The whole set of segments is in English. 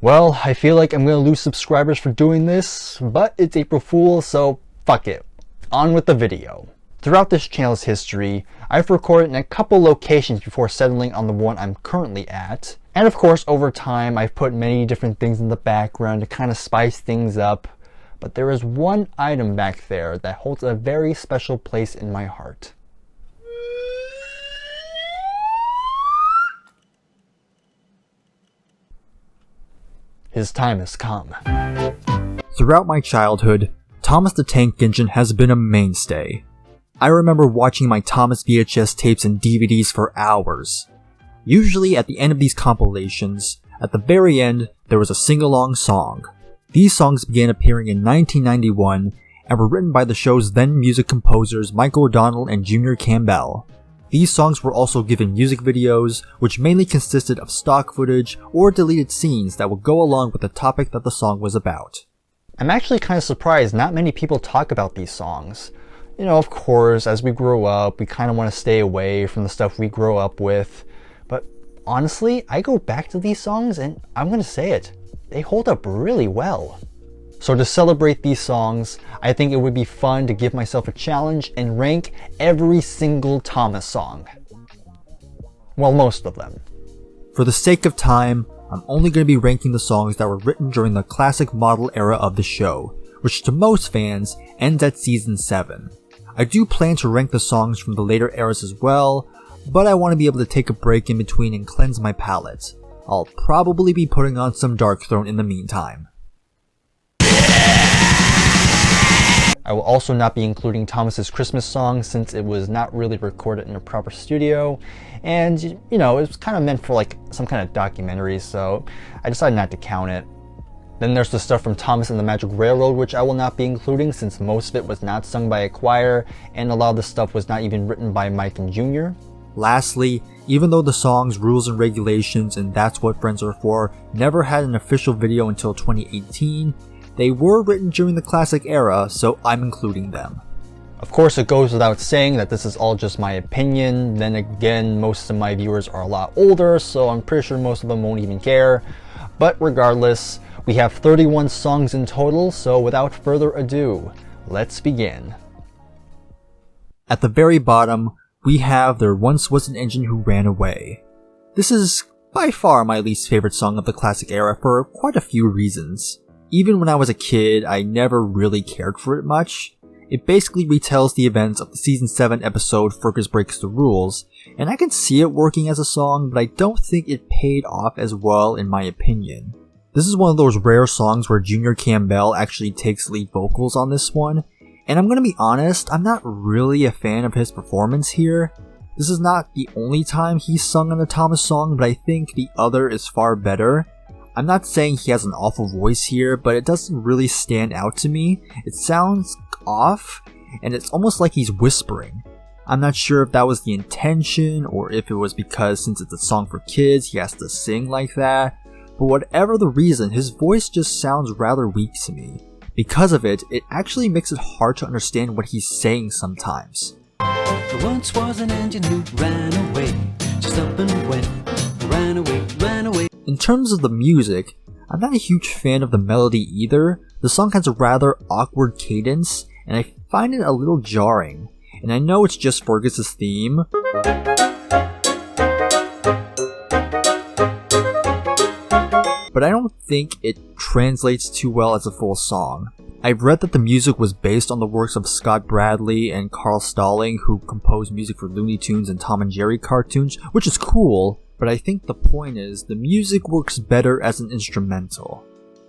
Well, I feel like I'm gonna lose subscribers for doing this, but it's April Fool's, so fuck it. On with the video. Throughout this channel's history, I've recorded in a couple locations before settling on the one I'm currently at. And of course, over time, I've put many different things in the background to kind of spice things up. But there is one item back there that holds a very special place in my heart. His time has come. Throughout my childhood, Thomas the Tank Engine has been a mainstay. I remember watching my Thomas VHS tapes and DVDs for hours. Usually at the end of these compilations, at the very end, there was a sing-along song. These songs began appearing in 1991 and were written by the show's then music composers Michael Donnell and Junior Campbell. These songs were also given music videos, which mainly consisted of stock footage or deleted scenes that would go along with the topic that the song was about. I'm actually kind of surprised not many people talk about these songs. You know, of course, as we grow up, we kind of want to stay away from the stuff we grow up with. But honestly, I go back to these songs and I'm going to say it, they hold up really well. So to celebrate these songs, I think it would be fun to give myself a challenge and rank every single Thomas song. Well, most of them. For the sake of time, I'm only going to be ranking the songs that were written during the classic model era of the show, which to most fans ends at season 7. I do plan to rank the songs from the later eras as well, but I want to be able to take a break in between and cleanse my palate. I'll probably be putting on some Darkthrone in the meantime. I will also not be including Thomas's Christmas song since it was not really recorded in a proper studio, and you know, it was kind of meant for like some kind of documentary, so I decided not to count it. Then there's the stuff from Thomas and the Magic Railroad, which I will not be including since most of it was not sung by a choir, and a lot of the stuff was not even written by Mike and Junior. Lastly, even though the songs, rules, and regulations and That's What Friends Are For never had an official video until 2018, they were written during the classic era, so I'm including them. Of course, it goes without saying that this is all just my opinion. Then again, most of my viewers are a lot older, so I'm pretty sure most of them won't even care. But regardless, we have 31 songs in total, so without further ado, let's begin. At the very bottom, we have There Once Was an Engine Who Ran Away. This is by far my least favorite song of the classic era for quite a few reasons. Even when I was a kid, I never really cared for it much. It basically retells the events of the season 7 episode Fergus Breaks the Rules, and I can see it working as a song, but I don't think it paid off as well in my opinion. This is one of those rare songs where Junior Campbell actually takes lead vocals on this one, and I'm gonna be honest, I'm not really a fan of his performance here. This is not the only time he's sung on a Thomas song, but I think the other is far better. I'm not saying he has an awful voice here, but it doesn't really stand out to me. It sounds off, and it's almost like he's whispering. I'm not sure if that was the intention, or if it was because since it's a song for kids, he has to sing like that. But whatever the reason, his voice just sounds rather weak to me. Because of it, it actually makes it hard to understand what he's saying sometimes. There once was an engine who ran away, just up and went, ran away, ran away. In terms of the music, I'm not a huge fan of the melody either. The song has a rather awkward cadence, and I find it a little jarring. And I know it's just Fergus's theme, but I don't think it translates too well as a full song. I've read that the music was based on the works of Scott Bradley and Carl Stalling, who composed music for Looney Tunes and Tom and Jerry cartoons, which is cool, but I think the point is the music works better as an instrumental.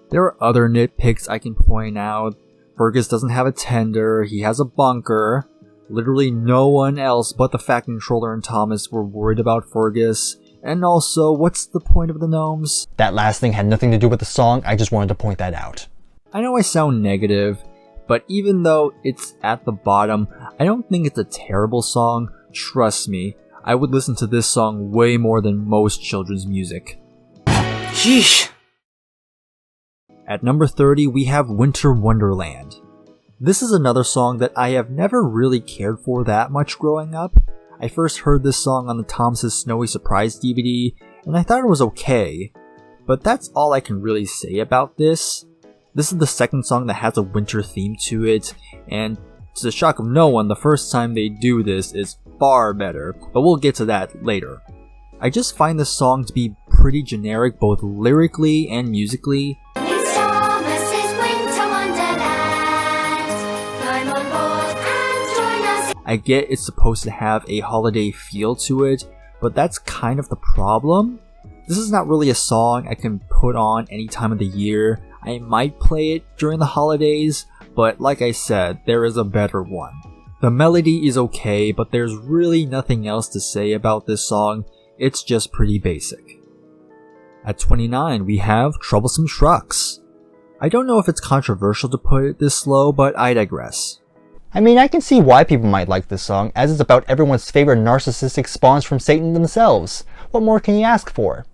There are other nitpicks I can point out. Fergus doesn't have a tender, he has a bunker. Literally no one else but the Fat Controller and Thomas were worried about Fergus. And also, what's the point of the gnomes? That last thing had nothing to do with the song, I just wanted to point that out. I know I sound negative, but even though it's at the bottom, I don't think it's a terrible song. Trust me, I would listen to this song way more than most children's music. Sheesh! At number 30, we have Winter Wonderland. This is another song that I have never really cared for that much growing up. I first heard this song on the Thomas' Snowy Surprise DVD, and I thought it was okay. but that's all I can really say about this. This is the second song that has a winter theme to it, and to the shock of no one, the first time they do this is far better, but we'll get to that later. I just find this song to be pretty generic both lyrically and musically. I get it's supposed to have a holiday feel to it, but that's kind of the problem. This is not really a song I can put on any time of the year. I might play it during the holidays, but like I said, there is a better one. The melody is okay, but there's really nothing else to say about this song. It's just pretty basic. At 29, we have Troublesome SR. I don't know if it's controversial to put it this low, but I digress. I mean, I can see why people might like this song, as it's about everyone's favorite narcissistic spawns from Satan themselves. What more can you ask for?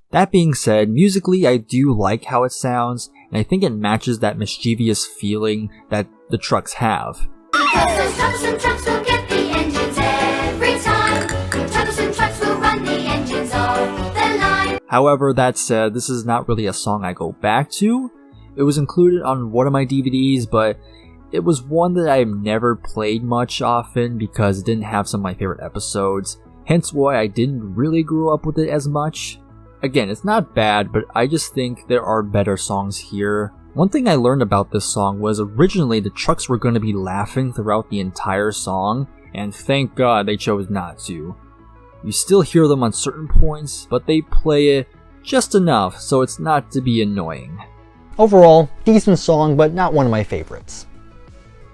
That being said, musically I do like how it sounds, and I think it matches that mischievous feeling that the trucks have. Because those troublesome trucks will get the engines every time. Troublesome trucks will run the engines off the line. However, that said, this is not really a song I go back to. It was included on one of my DVDs, but it was one that I've never played much often because it didn't have some of my favorite episodes, hence why I didn't really grow up with it as much. Again, it's not bad, but I just think there are better songs here. One thing I learned about this song was originally the trucks were going to be laughing throughout the entire song, and thank God they chose not to. You still hear them on certain points, but they play it just enough so it's not to be annoying. Overall, decent song, but not one of my favorites.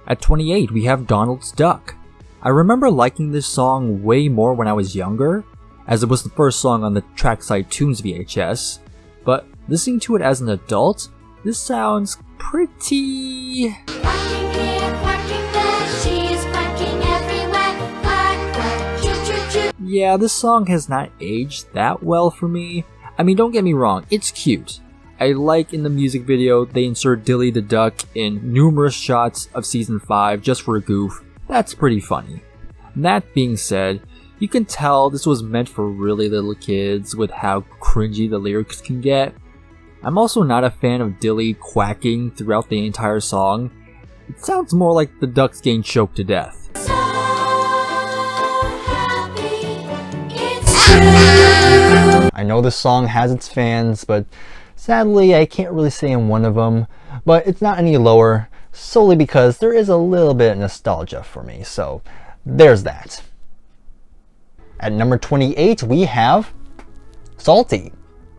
At 28, we have Donald's Duck. I remember liking this song way more when I was younger, as it was the first song on the Trackside Tunes VHS, but listening to it as an adult, this sounds pretty... Quacking here, quacking there, she's quacking everywhere. Quack, quack, choo, choo, choo. Yeah, this song has not aged that well for me. I mean, don't get me wrong, it's cute. I like in the music video they insert Dilly the Duck in numerous shots of Season 5 just for a goof. That's pretty funny. That being said, you can tell this was meant for really little kids with how cringy the lyrics can get. I'm also not a fan of Dilly quacking throughout the entire song. It sounds more like the ducks getting choked to death. So happy, it's true. I know this song has its fans, but sadly I can't really say I'm one of them. But it's not any lower, solely because there is a little bit of nostalgia for me, so there's that. At number 28, we have Salty.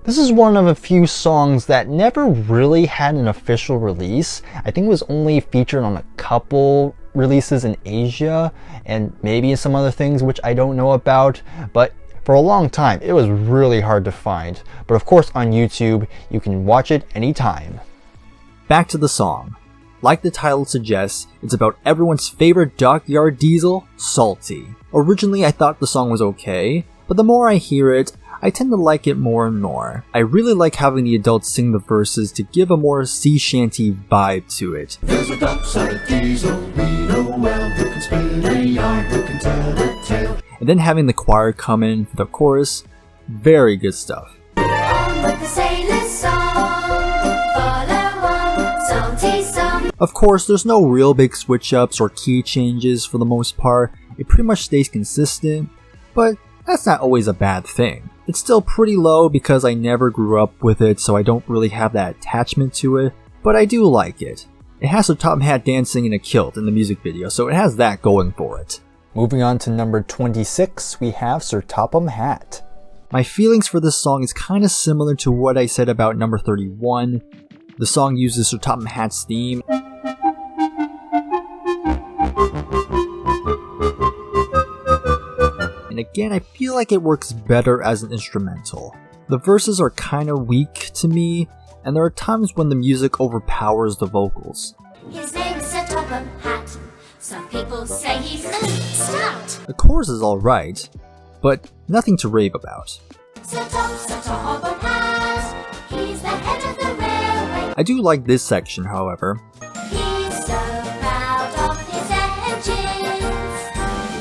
This is one of a few songs that never really had an official release. I think it was only featured on a couple releases in Asia and maybe some other things which I don't know about, but for a long time it was really hard to find. But of course on YouTube you can watch it anytime. Back to the song. Like the title suggests, it's about everyone's favorite dockyard diesel, Salty. Originally I thought the song was okay, but the more I hear it, I tend to like it more and more. I really like having the adults sing the verses to give a more sea shanty vibe to it. There's a dockside diesel, we know well, who can spin a yarn, who can tell a tale. And then having the choir come in for the chorus, very good stuff. On with the sailor's song, follow on, salty song. Of course, there's no real big switch ups or key changes for the most part. It pretty much stays consistent, but that's not always a bad thing. It's still pretty low because I never grew up with it, so I don't really have that attachment to it, but I do like it. It has Sir Topham Hatt dancing in a kilt in the music video, so it has that going for it. Moving on to number 26, we have Sir Topham Hatt. My feelings for this song is kind of similar to what I said about number 31. The song uses Sir Topham Hatt's theme. And again, I feel like it works better as an instrumental. The verses are kind of weak to me, and there are times when the music overpowers the vocals. His name is Sir Topham Hatt. Some people say he's stout. The chorus is alright, but nothing to rave about. Sir Topham Hatt, he's the head of the railway. I do like this section, however. He's so proud of his engines,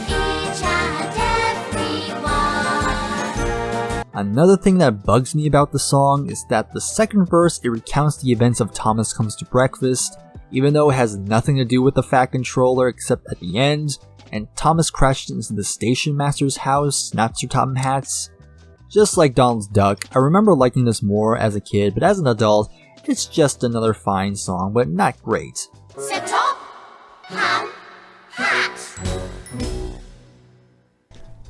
each and every one. Another thing that bugs me about the song is that the second verse, it recounts the events of Thomas Comes to Breakfast, even though it has nothing to do with the Fat Controller except at the end, and Thomas crashed into the station master's house, not Sir Topham Hatt's. Just like Donald's Duck, I remember liking this more as a kid, but as an adult, it's just another fine song, but not great. Sir Top, Ham, Hat.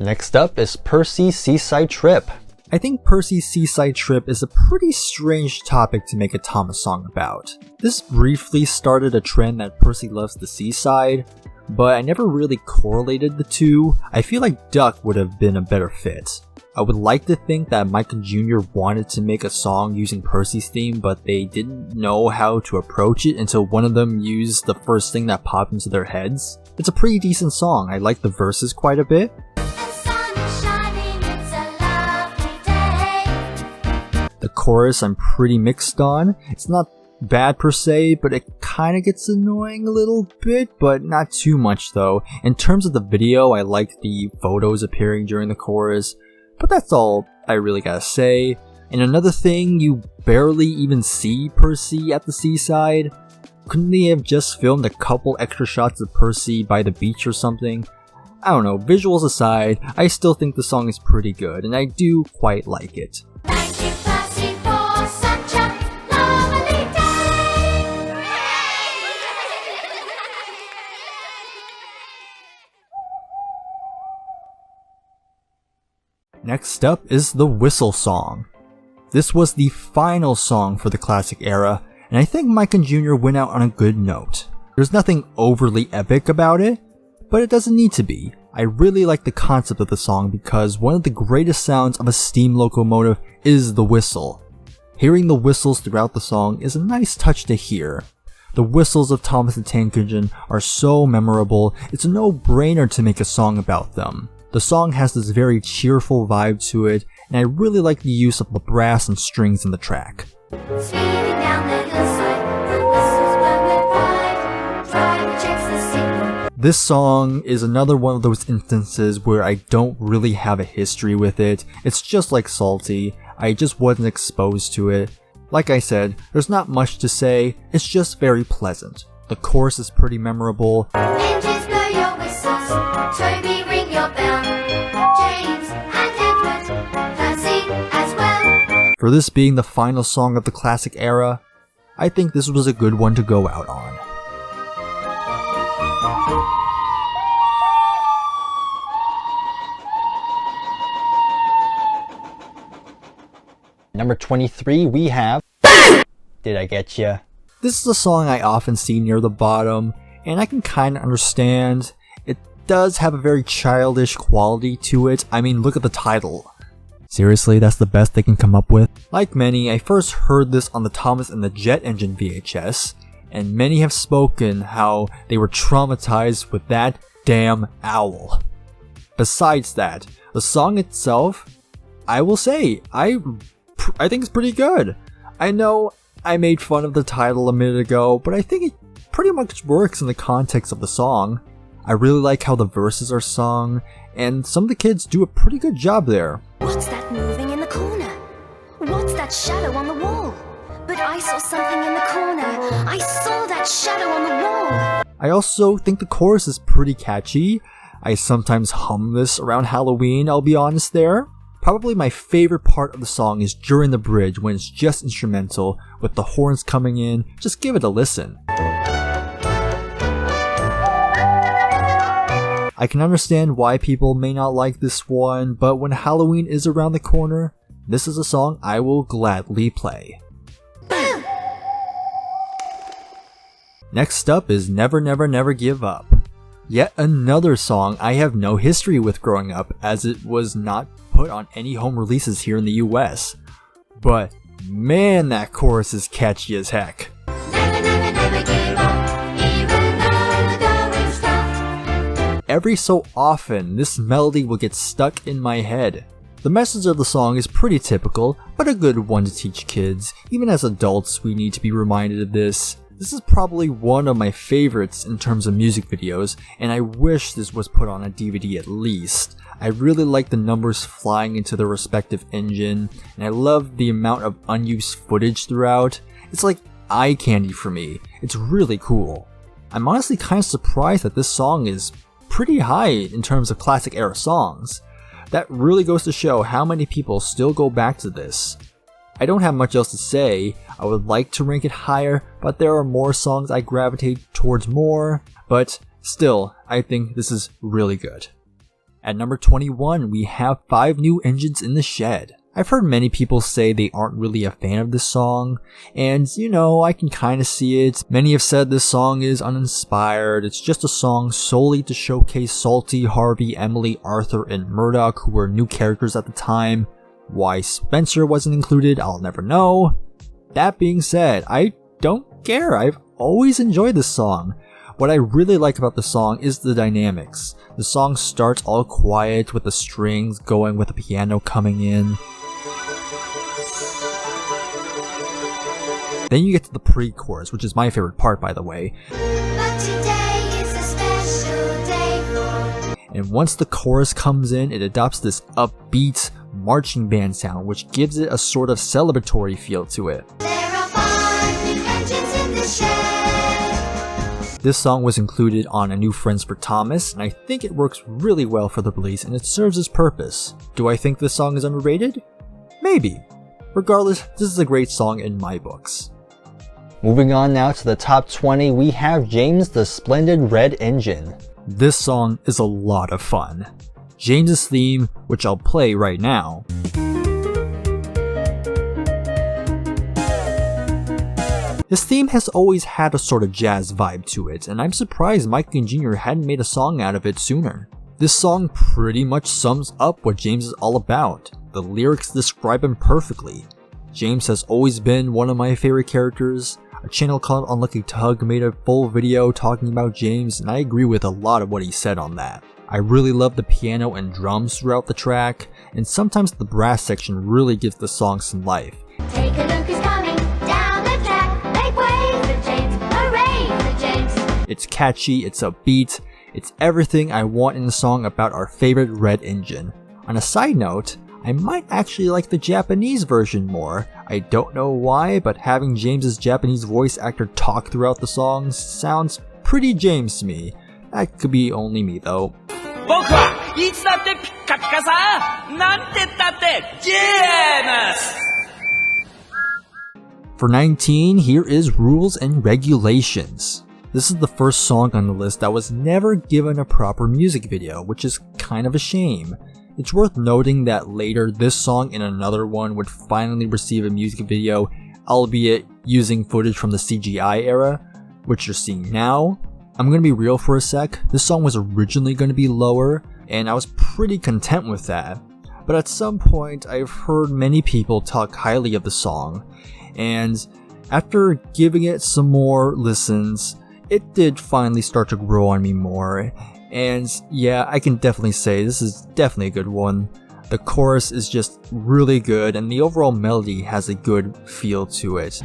Next up is Percy's Seaside Trip. I think Percy's Seaside Trip is a pretty strange topic to make a Thomas song about. This briefly started a trend that Percy loves the seaside, but I never really correlated the two. I feel like Duck would have been a better fit. I would like to think that Michael Jr. wanted to make a song using Percy's theme, but they didn't know how to approach it until one of them used the first thing that popped into their heads. It's a pretty decent song. I like the verses quite a bit. The chorus I'm pretty mixed on. It's not bad per se, but it kinda gets annoying a little bit, but not too much though. In terms of the video, I like the photos appearing during the chorus, but that's all I really gotta say. And another thing, you barely even see Percy at the seaside. Couldn't they have just filmed a couple extra shots of Percy by the beach or something? I don't know, visuals aside, I still think the song is pretty good, and I do quite like it. Thank you, Percy, for such a lovely day. Next up is the Whistle song. This was the final song for the classic era, and I think Michael Jr. went out on a good note. There's nothing overly epic about it, but it doesn't need to be. I really like the concept of the song because one of the greatest sounds of a steam locomotive is the whistle. Hearing the whistles throughout the song is a nice touch to hear. The whistles of Thomas the Tank Engine are so memorable, it's a no-brainer to make a song about them. The song has this very cheerful vibe to it, and I really like the use of the brass and strings in the track. Speeding down the hillside, the whistles blow with pride. Driver checks the signal. This song is another one of those instances where I don't really have a history with it. It's just like Salty, I just wasn't exposed to it. Like I said, there's not much to say, it's just very pleasant. The chorus is pretty memorable. Engines blow your whistles, Toby ring your bell. James and Edward, Percy as well. For this being the final song of the classic era, I think this was a good one to go out on. Number 23, we have Did I Get Ya? This is a song I often see near the bottom, and I can kinda understand. It does have a very childish quality to it. I mean, look at the title. Seriously, that's the best they can come up with? Like many, I first heard this on the Thomas and the Jet Engine VHS, and many have spoken how they were traumatized with that damn owl. Besides that, the song itself, I will say, I think it's pretty good. I know I made fun of the title a minute ago, but I think it pretty much works in the context of the song. I really like how the verses are sung, and some of the kids do a pretty good job there. What's that moving in the corner? What's that shadow on the wall? But I saw something in the corner. I saw that shadow on the wall. I also think the chorus is pretty catchy. I sometimes hum this around Halloween, I'll be honest there. Probably my favorite part of the song is during the bridge when it's just instrumental with the horns coming in. Just give it a listen. I can understand why people may not like this one, but when Halloween is around the corner, this is a song I will gladly play. Next up is Never Never Never Give Up. Yet another song I have no history with growing up, as it was not put on any home releases here in the US. But man, that chorus is catchy as heck. Never, never, never give up, even though the going's tough. Every so often, this melody will get stuck in my head. The message of the song is pretty typical, but a good one to teach kids. Even as adults, we need to be reminded of this. This is probably one of my favorites in terms of music videos, and I wish this was put on a DVD at least. I really like the numbers flying into their respective engine, and I love the amount of unused footage throughout. It's like eye candy for me. It's really cool. I'm honestly kind of surprised that this song is pretty high in terms of classic era songs. That really goes to show how many people still go back to this. I don't have much else to say. I would like to rank it higher, but there are more songs I gravitate towards more. But still, I think this is really good. At number 21, we have 5 New Engines in the Shed. I've heard many people say they aren't really a fan of this song, and I can kinda see it. Many have said this song is uninspired, it's just a song solely to showcase Salty, Harvey, Emily, Arthur, and Murdoch, who were new characters at the time. Why Spencer wasn't included, I'll never know. That being said, I don't care, I've always enjoyed this song. What I really like about the song is the dynamics. The song starts all quiet with the strings going with the piano coming in. Then you get to the pre-chorus, which is my favorite part, by the way. But today is a special day for. And once the chorus comes in, it adopts this upbeat marching band sound, which gives it a sort of celebratory feel to it. There are 5 new engines in the shed. This song was included on A New Friends for Thomas, and I think it works really well for the release and it serves its purpose. Do I think this song is underrated? Maybe. Regardless, this is a great song in my books. Moving on now to the top 20, we have James the Splendid Red Engine. This song is a lot of fun. James's theme, which I'll play right now. His theme has always had a sort of jazz vibe to it, and I'm surprised Mike and Jr. hadn't made a song out of it sooner. This song pretty much sums up what James is all about. The lyrics describe him perfectly. James has always been one of my favorite characters. A channel called Unlucky Tug made a full video talking about James, and I agree with a lot of what he said on that. I really love the piano and drums throughout the track, and sometimes the brass section really gives the song some life. Take a look who's coming down the track. Make way for James, hooray for James. It's catchy, it's upbeat, it's everything I want in a song about our favorite red engine. On a side note, I might actually like the Japanese version more. I don't know why, but having James's Japanese voice actor talk throughout the song sounds pretty James to me. That could be only me though. 僕はいつだってピッカピカさなんてったってジェームス For 19, here is Rules and Regulations. This is the first song on the list that was never given a proper music video, which is kind of a shame. It's worth noting that later this song and another one would finally receive a music video, albeit using footage from the CGI era, which you're seeing now. I'm gonna be real for a sec, this song was originally gonna be lower, and I was pretty content with that. But at some point, I've heard many people talk highly of the song, and after giving it some more listens, it did finally start to grow on me more. And yeah, I can definitely say this is definitely a good one. The chorus is just really good, and the overall melody has a good feel to it.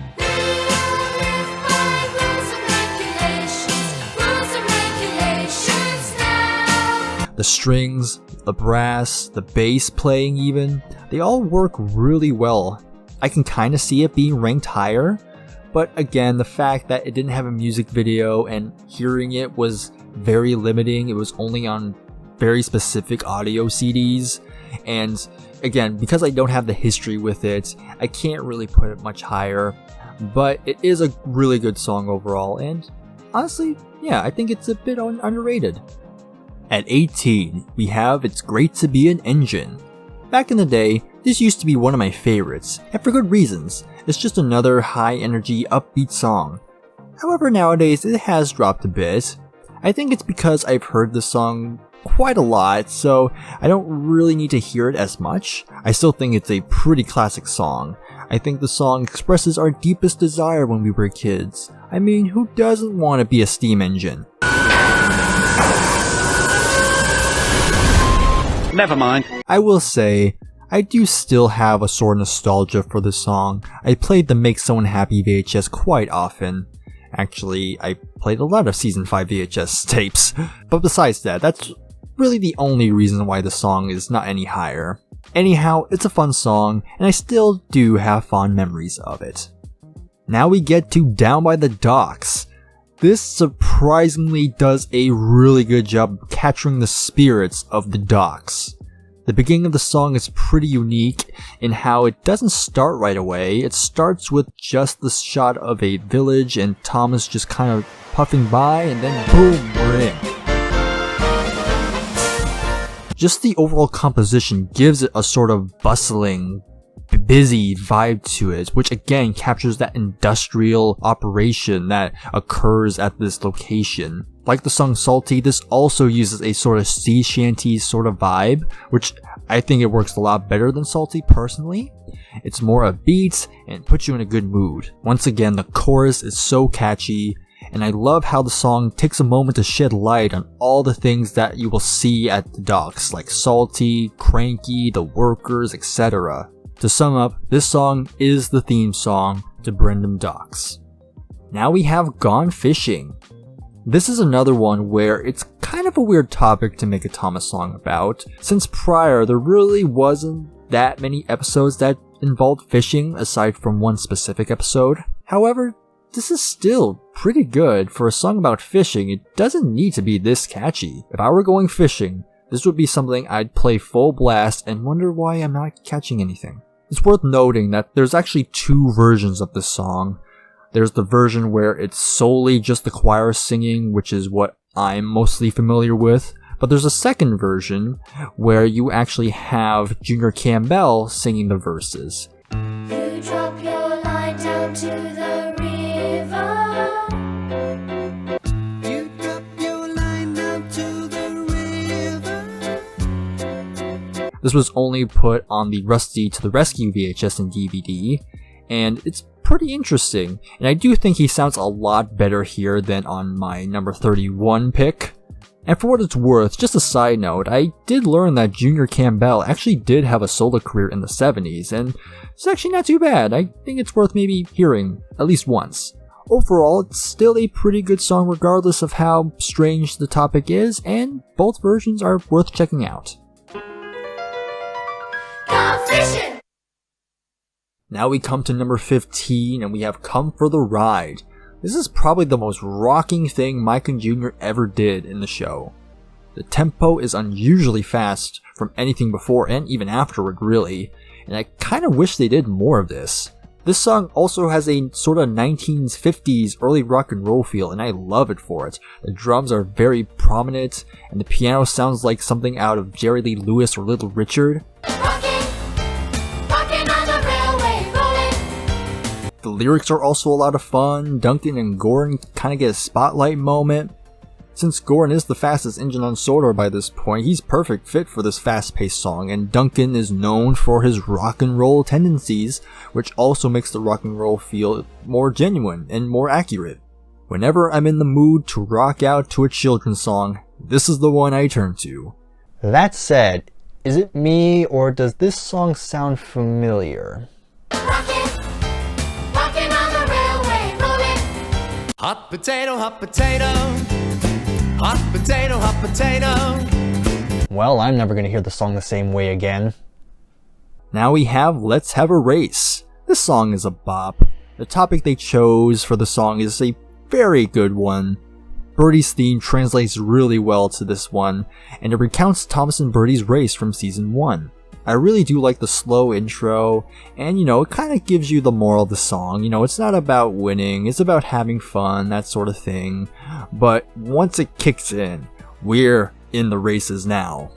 The strings, the brass, the bass playing even, they all work really well. I can kinda see it being ranked higher, but again, the fact that it didn't have a music video and hearing it was very limiting, it was only on very specific audio CDs, and again, because I don't have the history with it, I can't really put it much higher, but it is a really good song overall, and honestly, yeah, I think it's a bit underrated. At 18, we have It's Great to Be an Engine. Back in the day, this used to be one of my favorites, and for good reasons. It's just another high energy, upbeat song. However, nowadays it has dropped a bit. I think it's because I've heard this song quite a lot, so I don't really need to hear it as much. I still think it's a pretty classic song. I think the song expresses our deepest desire when we were kids. I mean, who doesn't want to be a steam engine? Never mind. I will say, I do still have a sort of nostalgia for this song. I played the Make Someone Happy VHS quite often. Actually, I played a lot of Season 5 VHS tapes. But besides that, that's really the only reason why the song is not any higher. Anyhow, it's a fun song, and I still do have fond memories of it. Now we get to Down by the Docks. This surprisingly does a really good job capturing the spirits of the docks. The beginning of the song is pretty unique in how it doesn't start right away. It starts with just the shot of a village and Thomas just kind of puffing by, and then boom, we're in. Just the overall composition gives it a sort of bustling, busy vibe to it, which again captures that industrial operation that occurs at this location. Like the song Salty, this also uses a sort of sea shanty sort of vibe, which I think it works a lot better than Salty personally. It's more upbeat and puts you in a good mood. Once again, the chorus is so catchy, and I love how the song takes a moment to shed light on all the things that you will see at the docks, like Salty, Cranky, the workers, etc. To sum up, this song is the theme song to Brendam Docks. Now we have Gone Fishing. This is another one where it's kind of a weird topic to make a Thomas song about, since prior there really wasn't that many episodes that involved fishing aside from one specific episode. However, this is still pretty good for a song about fishing. It doesn't need to be this catchy. If I were going fishing, this would be something I'd play full blast and wonder why I'm not catching anything. It's worth noting that there's actually two versions of this song. There's the version where it's solely just the choir singing, which is what I'm mostly familiar with. But there's a second version where you actually have Junior Campbell singing the verses. You drop your line down to the river. You drop your line down to the river. This was only put on the Rusty to the Rescue VHS and DVD, and it's pretty interesting, and I do think he sounds a lot better here than on my number 31 pick. And for what it's worth, just a side note, I did learn that Junior Campbell actually did have a solo career in the 70s, and it's actually not too bad. I think it's worth maybe hearing at least once. Overall, it's still a pretty good song regardless of how strange the topic is, and both versions are worth checking out. Go fishing! Now we come to number 15, and we have Come for the Ride. This is probably the most rocking thing Mike and Jr. ever did in the show. The tempo is unusually fast from anything before and even afterward, really, and I kinda wish they did more of this. This song also has a sort of 1950s early rock and roll feel, and I love it for it. The drums are very prominent, and the piano sounds like something out of Jerry Lee Lewis or Little Richard. The lyrics are also a lot of fun. Duncan and Goran kind of get a spotlight moment. Since Goran is the fastest engine on Sodor by this point, he's perfect fit for this fast-paced song, and Duncan is known for his rock and roll tendencies, which also makes the rock and roll feel more genuine and more accurate. Whenever I'm in the mood to rock out to a children's song, this is the one I turn to. That said, is it me or does this song sound familiar? Hot potato, hot potato. Hot potato, hot potato. Well, I'm never gonna hear the song the same way again. Now we have Let's Have a Race. This song is a bop. The topic they chose for the song is a very good one. Birdie's theme translates really well to this one, and it recounts Thomas and Birdie's race from season 1. I really do like the slow intro, and it kind of gives you the moral of the song. It's not about winning, it's about having fun, that sort of thing. But once it kicks in, we're in the races now.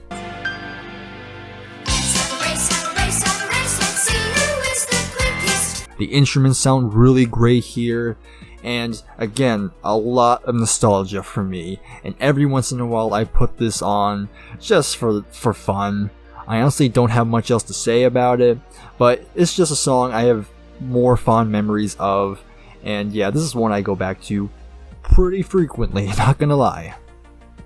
The instruments sound really great here, and again, a lot of nostalgia for me. And every once in a while I put this on just for fun. I honestly don't have much else to say about it, but it's just a song I have more fond memories of, and yeah, this is one I go back to pretty frequently, not gonna lie.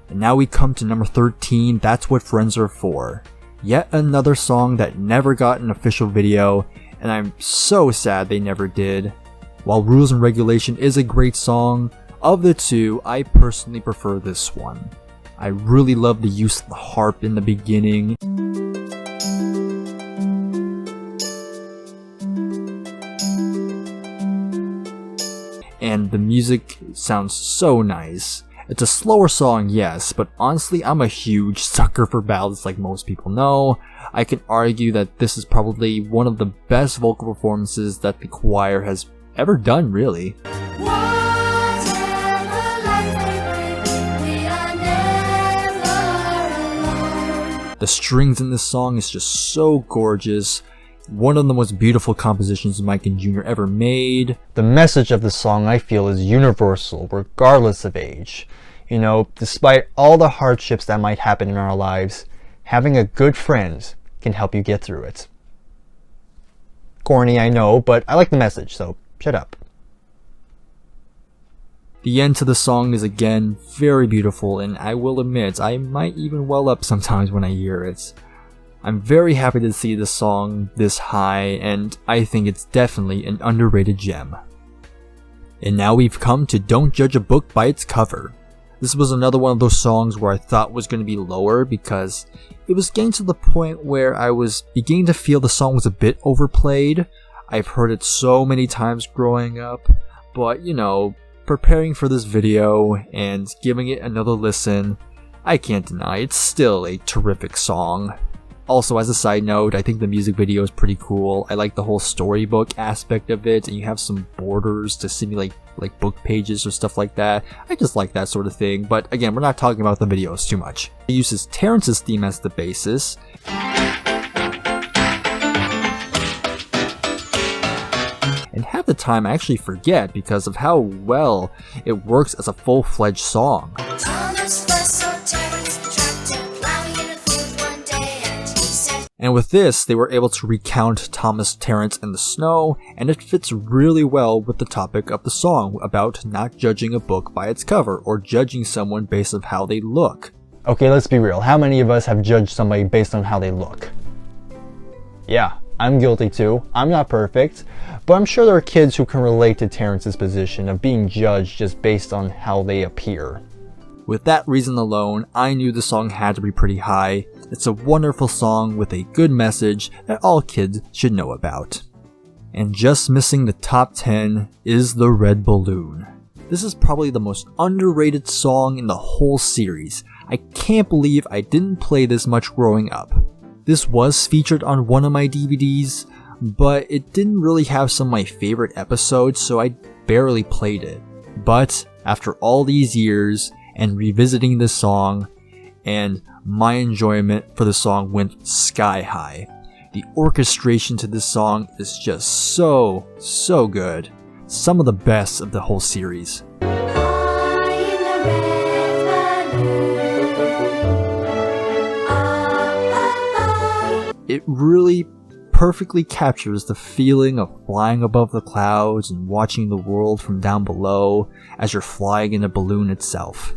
And now we come to number 13, That's What Friends Are For. Yet another song that never got an official video, and I'm so sad they never did. While Rules and Regulation is a great song, of the two, I personally prefer this one. I really love the use of the harp in the beginning. And the music sounds so nice. It's a slower song, yes, but honestly, I'm a huge sucker for ballads like most people know. I can argue that this is probably one of the best vocal performances that the choir has ever done, really. The strings in this song is just so gorgeous. One of the most beautiful compositions Mike and Junior ever made. The message of the song, I feel, is universal, regardless of age. You know, despite all the hardships that might happen in our lives, having a good friend can help you get through it. Corny, I know, but I like the message, so shut up. The end to the song is again very beautiful, and I will admit, I might even well up sometimes when I hear it. I'm very happy to see the song this high, and I think it's definitely an underrated gem. And now we've come to Don't Judge a Book by Its Cover. This was another one of those songs where I thought was going to be lower because it was getting to the point where I was beginning to feel the song was a bit overplayed. I've heard it so many times growing up, but you know, preparing for this video and giving it another listen, I can't deny it's still a terrific song. Also, as a side note, I think the music video is pretty cool. I like the whole storybook aspect of it, and you have some borders to simulate like book pages or stuff like that. I just like that sort of thing, but again, we're not talking about the videos too much. It uses Terrence's theme as the basis. And half the time I actually forget because of how well it works as a full-fledged song. And with this, they were able to recount Thomas Terrence in the snow, and it fits really well with the topic of the song about not judging a book by its cover, or judging someone based on how they look. Okay, let's be real. How many of us have judged somebody based on how they look? Yeah, I'm guilty too. I'm not perfect, but I'm sure there are kids who can relate to Terrence's position of being judged just based on how they appear. With that reason alone, I knew the song had to be pretty high. It's a wonderful song with a good message that all kids should know about. And just missing the top 10 is The Red Balloon. This is probably the most underrated song in the whole series. I can't believe I didn't play this much growing up. This was featured on one of my DVDs, but it didn't really have some of my favorite episodes, so I barely played it. But after all these years, and revisiting this song, and my enjoyment for the song went sky high. The orchestration to this song is just so good. Some of the best of the whole series. It really perfectly captures the feeling of flying above the clouds and watching the world from down below as you're flying in a balloon itself.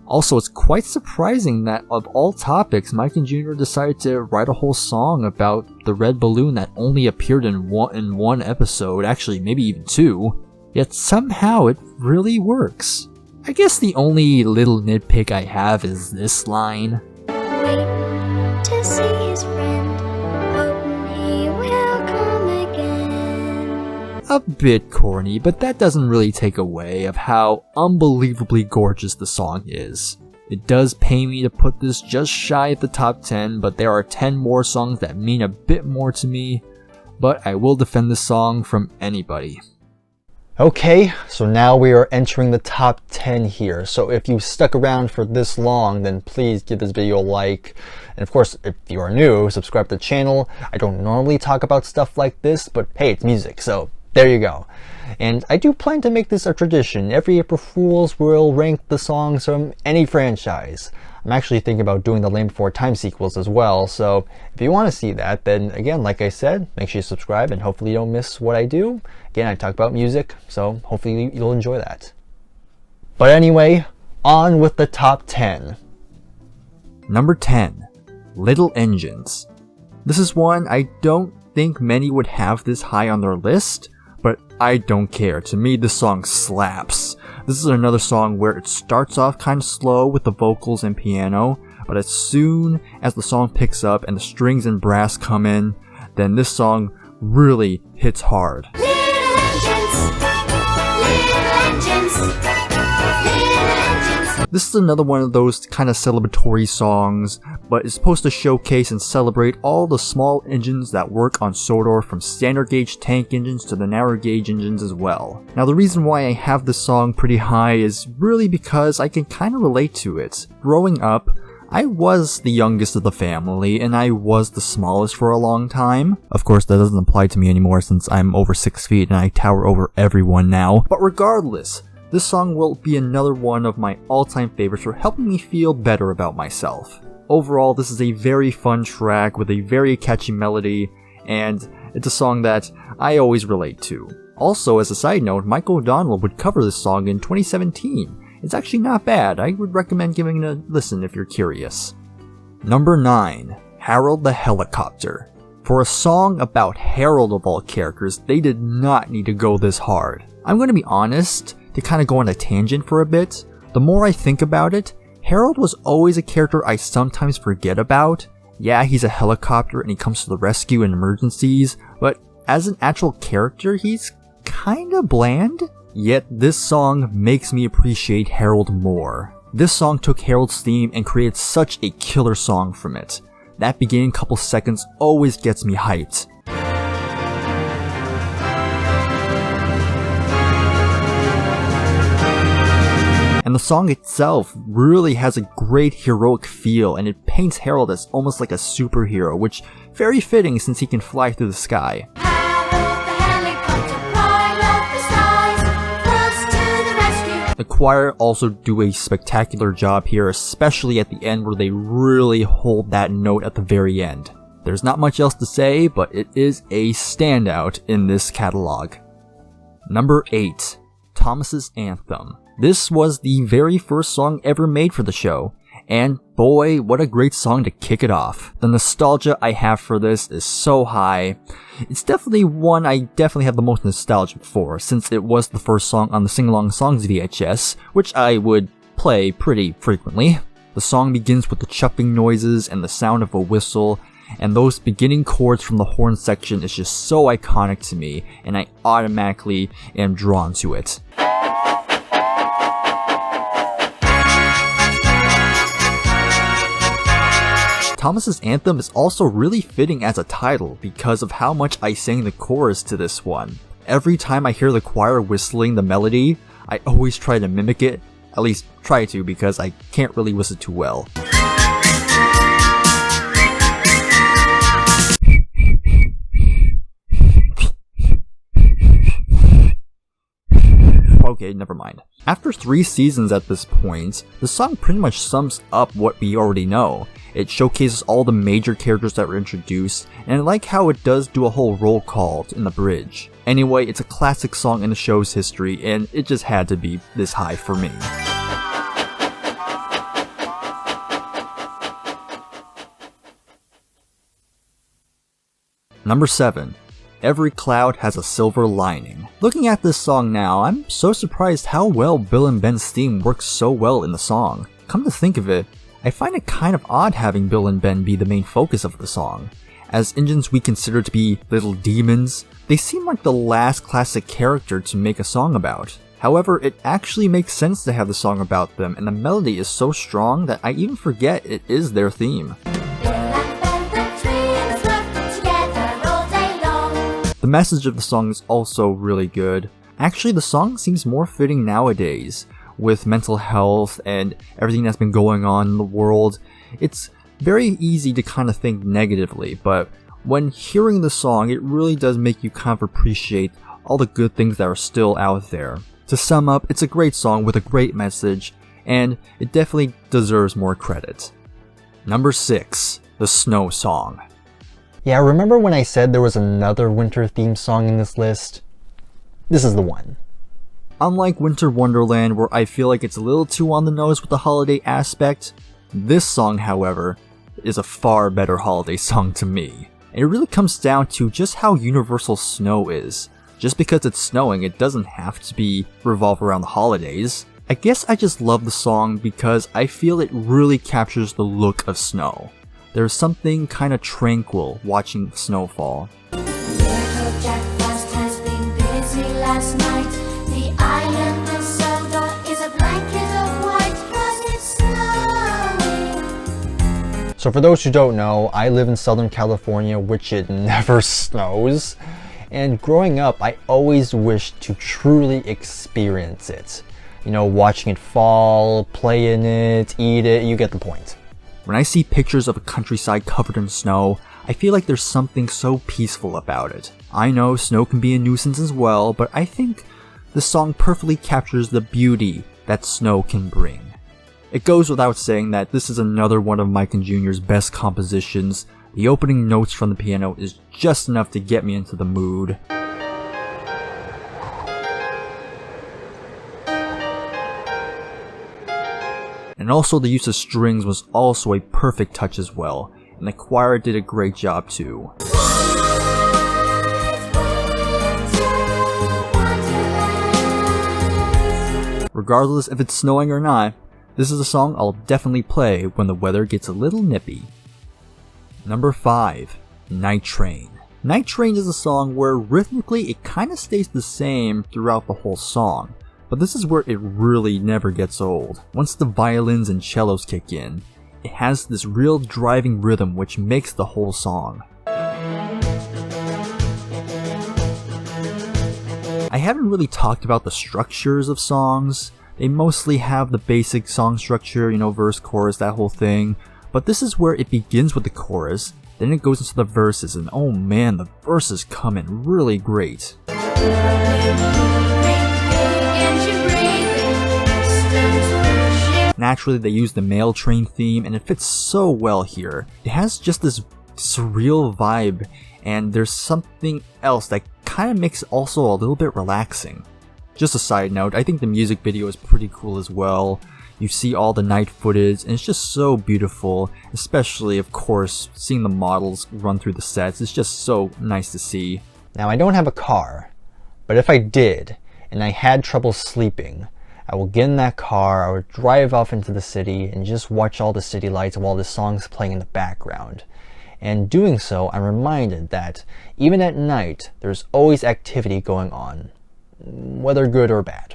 Also, it's quite surprising that of all topics, Mike and Junior decided to write a whole song about the red balloon that only appeared in one episode, actually maybe even two, yet somehow it really works. I guess the only little nitpick I have is this line. Wait to see his friend, hoping he will come again. A bit corny, but that doesn't really take away of how unbelievably gorgeous the song is. It does pain me to put this just shy at the top 10, but there are 10 more songs that mean a bit more to me, but I will defend this song from anybody. Okay, so now we are entering the top 10 here. So if you stuck around for this long, then please give this video a like. And of course, if you are new, subscribe to the channel. I don't normally talk about stuff like this, but hey, it's music, so there you go. And I do plan to make this a tradition. Every April Fools we'll rank the songs from any franchise. I'm actually thinking about doing the Land Before Time sequels as well, so if you want to see that, then again, like I said, make sure you subscribe and hopefully you don't miss what I do. Again, I talk about music, so hopefully you'll enjoy that. But anyway, on with the top 10. Number 10, Little Engines. This is one I don't think many would have this high on their list, but I don't care. To me, this song slaps. This is another song where it starts off kind of slow with the vocals and piano, but as soon as the song picks up and the strings and brass come in, then this song really hits hard. Little engines, little engines. This is another one of those kind of celebratory songs, but it's supposed to showcase and celebrate all the small engines that work on Sodor, from standard gauge tank engines to the narrow gauge engines as well. Now the reason why I have this song pretty high is really because I can kind of relate to it. Growing up, I was the youngest of the family, and I was the smallest for a long time. Of course, that doesn't apply to me anymore since I'm over 6 feet and I tower over everyone now. But regardless, this song will be another one of my all-time favorites for helping me feel better about myself. Overall, this is a very fun track with a very catchy melody, and it's a song that I always relate to. Also, as a side note, Michael Donnell would cover this song in 2017. It's actually not bad. I would recommend giving it a listen if you're curious. Number 9. Harold the Helicopter. For a song about Harold of all characters, they did not need to go this hard. I'm going to be honest, to kind of go on a tangent for a bit, the more I think about it, Harold was always a character I sometimes forget about. Yeah, he's a helicopter and he comes to the rescue in emergencies, but as an actual character, he's kinda bland. Yet this song makes me appreciate Harold more. This song took Harold's theme and created such a killer song from it. That beginning couple seconds always gets me hyped. And the song itself really has a great heroic feel, and it paints Harold as almost like a superhero, which very fitting since he can fly through the sky. The choir also do a spectacular job here, especially at the end where they really hold that note at the very end. There's not much else to say, but it is a standout in this catalog. Number 8. Thomas's Anthem. This was the very first song ever made for the show, and boy, what a great song to kick it off. The nostalgia I have for this is so high. It's definitely one I definitely have the most nostalgia for, since it was the first song on the Sing-Along Songs VHS, which I would play pretty frequently. The song begins with the chuffing noises and the sound of a whistle, and those beginning chords from the horn section is just so iconic to me, and I automatically am drawn to it. Thomas's Anthem is also really fitting as a title because of how much I sang the chorus to this one. Every time I hear the choir whistling the melody, I always try to mimic it, at least try to because I can't really whistle too well. Okay, never mind. After 3 seasons at this point, the song pretty much sums up what we already know. It showcases all the major characters that were introduced, and I like how it does do a whole roll call in the bridge. Anyway, it's a classic song in the show's history, and it just had to be this high for me. Number 7. Every Cloud Has a Silver Lining. Looking at this song now, I'm so surprised how well Bill and Ben's theme works so well in the song. Come to think of it, I find it kind of odd having Bill and Ben be the main focus of the song. As engines we consider to be little demons, they seem like the last classic character to make a song about. However, it actually makes sense to have the song about them, and the melody is so strong that I even forget it is their theme. The message of the song is also really good. Actually, the song seems more fitting nowadays, with mental health and everything that's been going on in the world. It's very easy to kind of think negatively, but when hearing the song, it really does make you kind of appreciate all the good things that are still out there. To sum up, it's a great song with a great message, and it definitely deserves more credit. Number 6. The Snow Song. Yeah, remember when I said there was another winter theme song in this list? This is the one. Unlike Winter Wonderland, where I feel like it's a little too on the nose with the holiday aspect, this song, however, is a far better holiday song to me. And it really comes down to just how universal snow is. Just because it's snowing, it doesn't have to be revolve around the holidays. I guess I just love the song because I feel it really captures the look of snow. There's something kinda tranquil watching snowfall. Little Jack Frost has been busy last night. The island of Sodor is a blanket of white 'cause it's snowing. So for those who don't know, I live in Southern California, which it never snows. And growing up, I always wished to truly experience it. You know, watching it fall, play in it, eat it, you get the point. When I see pictures of a countryside covered in snow, I feel like there's something so peaceful about it. I know snow can be a nuisance as well, but I think the song perfectly captures the beauty that snow can bring. It goes without saying that this is another one of Mike and Jr.'s best compositions. The opening notes from the piano is just enough to get me into the mood. And also the use of strings was also a perfect touch as well, and the choir did a great job too. Regardless if it's snowing or not, this is a song I'll definitely play when the weather gets a little nippy. Number 5. Night Train. Night Train is a song where rhythmically it kinda stays the same throughout the whole song, but this is where it really never gets old. Once the violins and cellos kick in, it has this real driving rhythm which makes the whole song. I haven't really talked about the structures of songs. They mostly have the basic song structure, you know, verse, chorus, that whole thing. But this is where it begins with the chorus, then it goes into the verses, and oh man, the verses come in really great. Naturally, they use the Mail Train theme, and it fits so well here. It has just this surreal vibe, and there's something else that kind of makes it also a little bit relaxing. Just a side note, I think the music video is pretty cool as well. You see all the night footage, and it's just so beautiful, especially, of course, seeing the models run through the sets. It's just so nice to see. Now, I don't have a car, but if I did, and I had trouble sleeping, I will get in that car, I would drive off into the city and just watch all the city lights while this song's playing in the background. And doing so, I'm reminded that even at night, there's always activity going on, whether good or bad.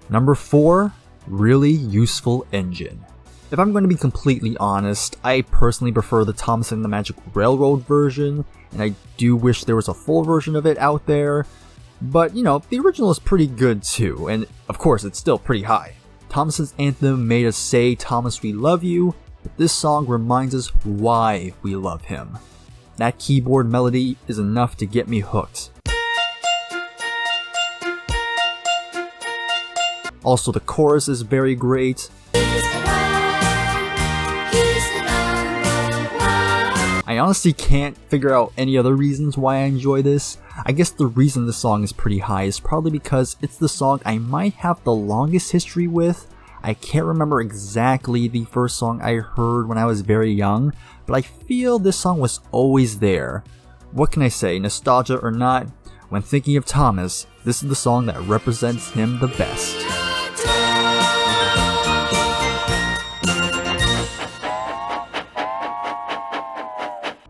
Number 4, really useful engine. If I'm going to be completely honest, I personally prefer the Thomas and the Magic Railroad version, and I do wish there was a full version of it out there. But, you know, the original is pretty good too, and of course it's still pretty high. Thomas's Anthem made us say, "Thomas, we love you," but this song reminds us why we love him. That keyboard melody is enough to get me hooked. Also, the chorus is very great. I honestly can't figure out any other reasons why I enjoy this. I guess the reason the song is pretty high is probably because it's the song I might have the longest history with. I can't remember exactly the first song I heard when I was very young, but I feel this song was always there. What can I say, nostalgia or not? When thinking of Thomas, this is the song that represents him the best.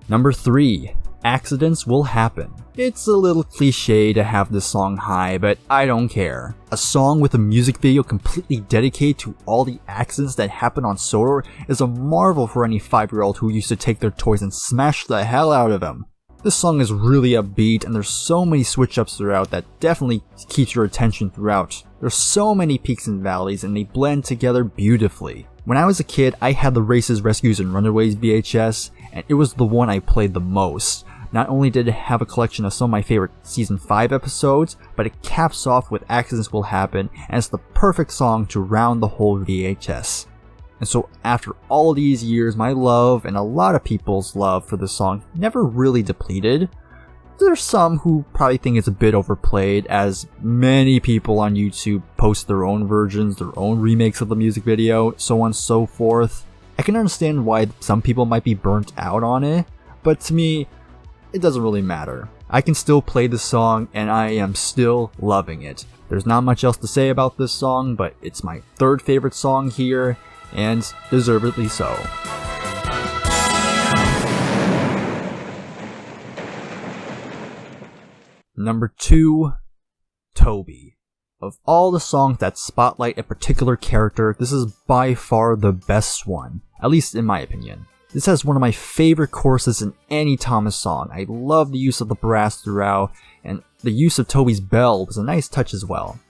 Number 3. Accidents will happen. It's a little cliche to have this song high, but I don't care. A song with a music video completely dedicated to all the accidents that happen on Sodor is a marvel for any 5-year-old who used to take their toys and smash the hell out of them. This song is really upbeat, and there's so many switch-ups throughout that definitely keeps your attention throughout. There's so many peaks and valleys, and they blend together beautifully. When I was a kid, I had the Races, Rescues, and Runaways VHS, and it was the one I played the most. Not only did it have a collection of some of my favorite Season 5 episodes, but it caps off with Accidents Will Happen, and it's the perfect song to round the whole VHS. And so after all these years, my love, and a lot of people's love for this song, never really depleted. There's some who probably think it's a bit overplayed, as many people on YouTube post their own versions, their own remakes of the music video, so on and so forth. I can understand why some people might be burnt out on it, but to me, it doesn't really matter. I can still play this song and I am still loving it. There's not much else to say about this song, but it's my third favorite song here, and deservedly so. Number 2, Toby. Of all the songs that spotlight a particular character, this is by far the best one, at least in my opinion. This has one of my favorite choruses in any Thomas song. I love the use of the brass throughout, and the use of Toby's bell was a nice touch as well.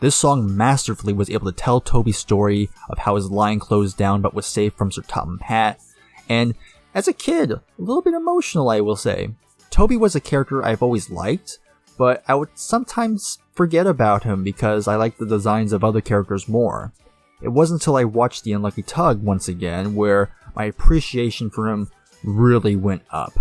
This song masterfully was able to tell Toby's story of how his line closed down but was saved from Sir Topham Hatt, and as a kid, a little bit emotional I will say. Toby was a character I've always liked, but I would sometimes forget about him because I liked the designs of other characters more. It wasn't until I watched The Unlucky Tug once again where my appreciation for him really went up.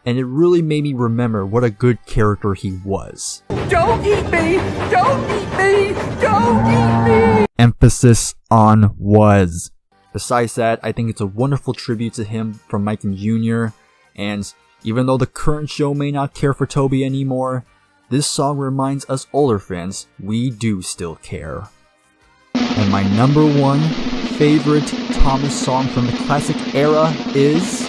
And it really made me remember what a good character he was. Don't eat me! Don't eat me! Don't eat me! Emphasis on was. Besides that, I think it's a wonderful tribute to him from Mike and Jr. And even though the current show may not care for Toby anymore, this song reminds us older fans we do still care. And my number 1 favorite Thomas song from the classic era is...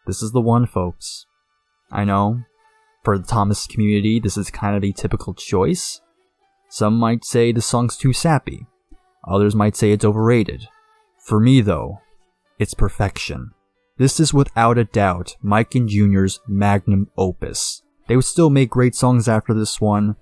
This is the one, folks. I know, for the Thomas community, this is kind of a typical choice. Some might say the song's too sappy. Others might say it's overrated. For me, though, it's perfection. This is without a doubt Mike and Jr.'s magnum opus. They would still make great songs after this one,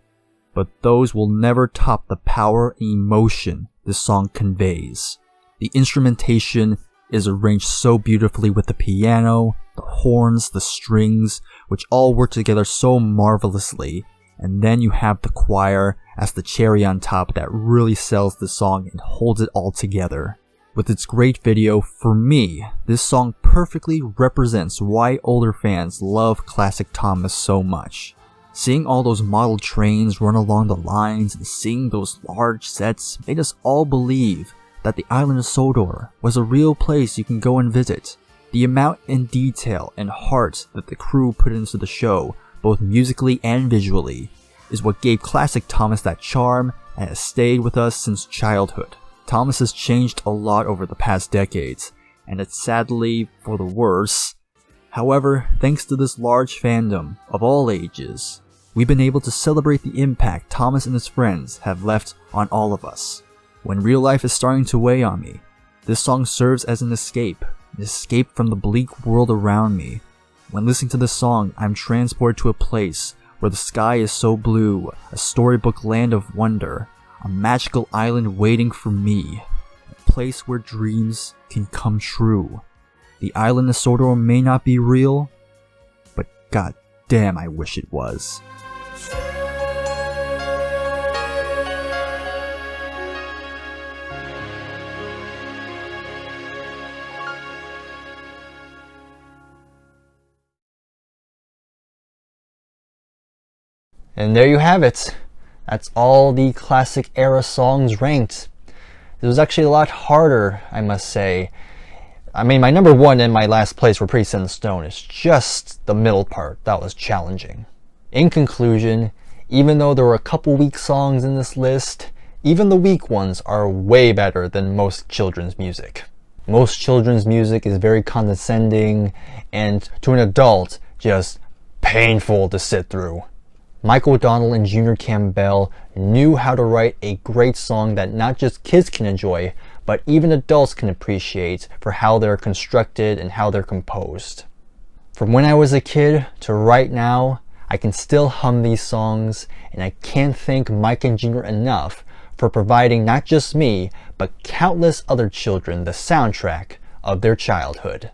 but those will never top the power and emotion this song conveys. The instrumentation is arranged so beautifully with the piano, the horns, the strings, which all work together so marvelously, and then you have the choir as the cherry on top that really sells the song and holds it all together. With its great video, for me, this song perfectly represents why older fans love classic Thomas so much. Seeing all those model trains run along the lines and seeing those large sets made us all believe that the island of Sodor was a real place you can go and visit. The amount in detail and heart that the crew put into the show, both musically and visually, is what gave classic Thomas that charm and has stayed with us since childhood. Thomas has changed a lot over the past decades, and it's sadly for the worse. However, thanks to this large fandom of all ages, we've been able to celebrate the impact Thomas and his friends have left on all of us. When real life is starting to weigh on me, this song serves as an escape from the bleak world around me. When listening to this song, I'm transported to a place where the sky is so blue, a storybook land of wonder, a magical island waiting for me, a place where dreams can come true. The island of Sodor may not be real, but god damn I wish it was. And there you have it. That's all the classic era songs ranked. It was actually a lot harder, I must say. I mean, my number 1 and my last place were pretty set in stone. It's just the middle part that was challenging. In conclusion, even though there were a couple weak songs in this list, even the weak ones are way better than most children's music. Most children's music is very condescending and, to an adult, just painful to sit through. Michael Donnell and Jr. Campbell knew how to write a great song that not just kids can enjoy, but even adults can appreciate for how they're constructed and how they're composed. From when I was a kid to right now, I can still hum these songs, and I can't thank Mike and Jr. enough for providing not just me, but countless other children the soundtrack of their childhood.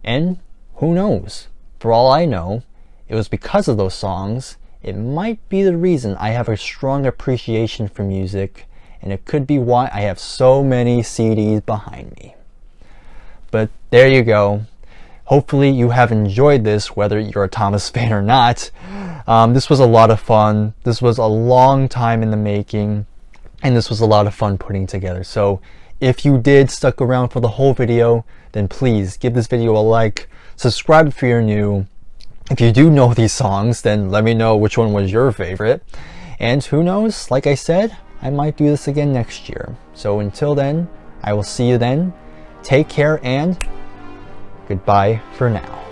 And who knows? For all I know, it was because of those songs. It might be the reason I have a strong appreciation for music, and it could be why I have so many CDs behind me. But there you go. Hopefully you have enjoyed this, whether you're a Thomas fan or not. This was a lot of fun. This was a long time in the making. and this was a lot of fun putting together. So if you did stuck around for the whole video, then please give this video a like, subscribe if you're new. If you do know these songs, then let me know which one was your favorite. And who knows, like I said, I might do this again next year. So until then, I will see you then. Take care and goodbye for now.